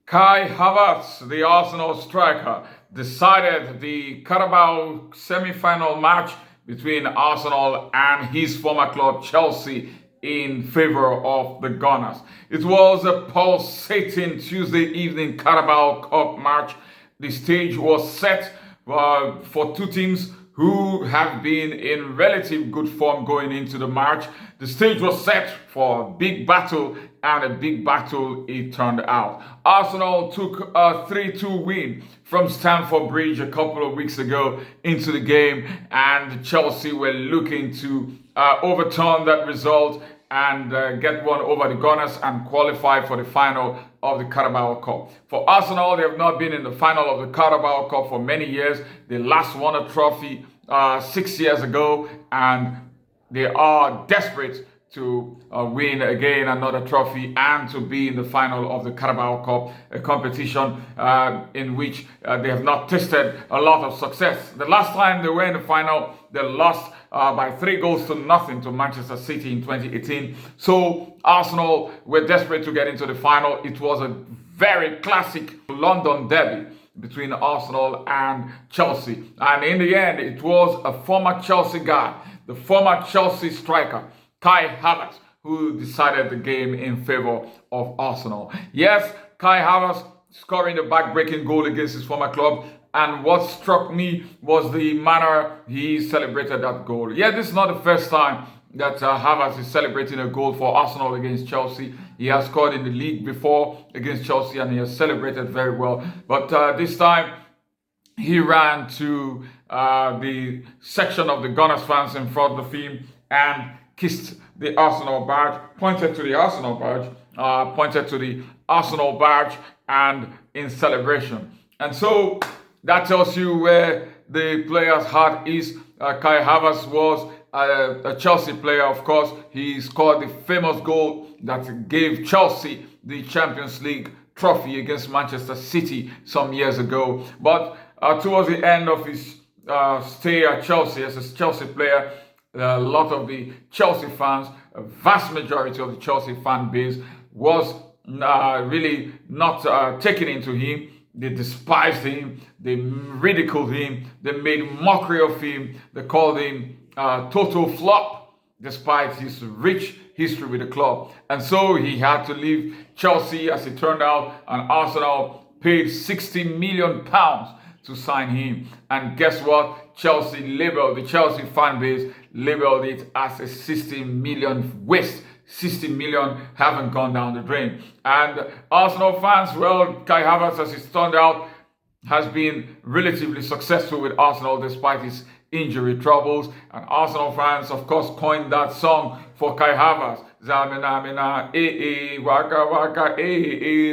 Kai Havertz, the Arsenal striker, decided the Carabao semi-final match between Arsenal and his former club Chelsea in favor of the Gunners. It was a pulsating Tuesday evening Carabao Cup match. The stage was set for two teams who have been in relative good form going into the match. The stage was set for a big battle, and a big battle it turned out. Arsenal took a 3-2 win from Stamford Bridge a couple of weeks ago into the game, and Chelsea were looking to overturn that result and get one over the Gunners and qualify for the final of the Carabao Cup. For Arsenal, they have not been in the final of the Carabao Cup for many years. They last won a trophy 6 years ago, and they are desperate to win again another trophy and to be in the final of the Carabao Cup, a competition in which they have not tasted a lot of success. The last time they were in the final, they lost by 3-0 to Manchester City in 2018. So Arsenal were desperate to get into the final. It was a very classic London derby between Arsenal and Chelsea. And in the end, it was a former Chelsea guy, the former Chelsea striker, Kai Havertz, who decided the game in favor of Arsenal. Yes, Kai Havertz scoring the back-breaking goal against his former club. And what struck me was the manner he celebrated that goal. Yeah, this is not the first time that Havertz is celebrating a goal for Arsenal against Chelsea. He has scored in the league before against Chelsea, and he has celebrated very well. But this time, he ran to the section of the Gunners fans in front of him and kissed the Arsenal badge, pointed to the Arsenal badge, and in celebration. And so that tells you where the player's heart is. Kai Havertz was a Chelsea player, of course. He scored the famous goal that gave Chelsea the Champions League trophy against Manchester City some years ago. But towards the end of his stay at Chelsea as a Chelsea player, a lot of the Chelsea fans, a vast majority of the Chelsea fan base, was really not taken into him. They despised him, they ridiculed him, they made mockery of him, they called him total flop despite his rich history with the club. And so he had to leave Chelsea, as it turned out, and Arsenal paid £60 million to sign him. And guess what? The Chelsea fan base labeled it as a 60 million waste. 60 million haven't gone down the drain. And Arsenal fans, well, Kai Havertz, as it turned out, has been relatively successful with Arsenal despite his injury troubles. And Arsenal fans, of course, coined that song for Kai Havertz. Zamina, mina, waka, waka,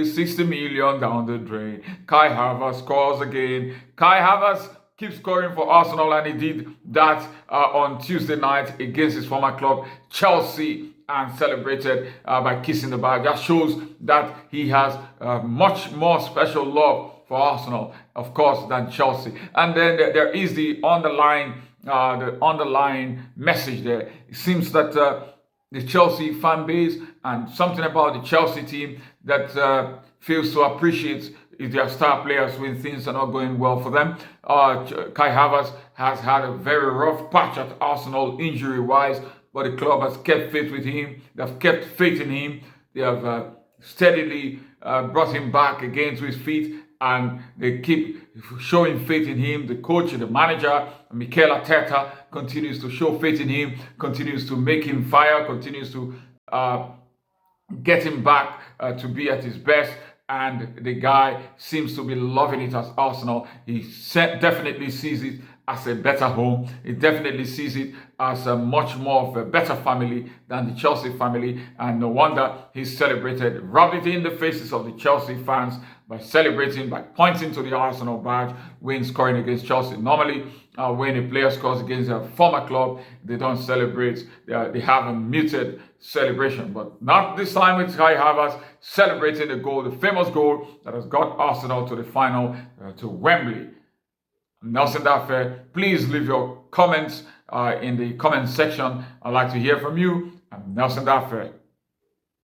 60 million down the drain. Kai Havertz scores again. Kai Havertz keeps scoring for Arsenal, and he did that on Tuesday night against his former club, Chelsea, and celebrated by kissing the badge. That shows that he has much more special love for Arsenal, of course, than Chelsea. And then there is the underlying message there. It seems that the Chelsea fan base and something about the Chelsea team that fails to appreciate if their star players when things are not going well for them. Kai Havertz has had a very rough patch at Arsenal injury-wise, but the club has kept faith with him. They've kept faith in him. They have steadily brought him back again to his feet, and they keep showing faith in him. The coach and the manager, Mikel Arteta, continues to show faith in him, continues to make him fire, continues to get him back to be at his best. And the guy seems to be loving it as Arsenal. He definitely sees it as a better home. He definitely sees it as a much more of a better family than the Chelsea family. And no wonder he celebrated, rubbed it in the faces of the Chelsea fans by celebrating, by pointing to the Arsenal badge when scoring against Chelsea. Normally, when a player scores against their former club, they don't celebrate. They have a muted celebration. But not this time with Kai Havertz celebrating the goal, the famous goal that has got Arsenal to the final, to Wembley. Nelson Dafe, please leave your comments in the comment section. I'd like to hear from you. I'm Nelson Dafe.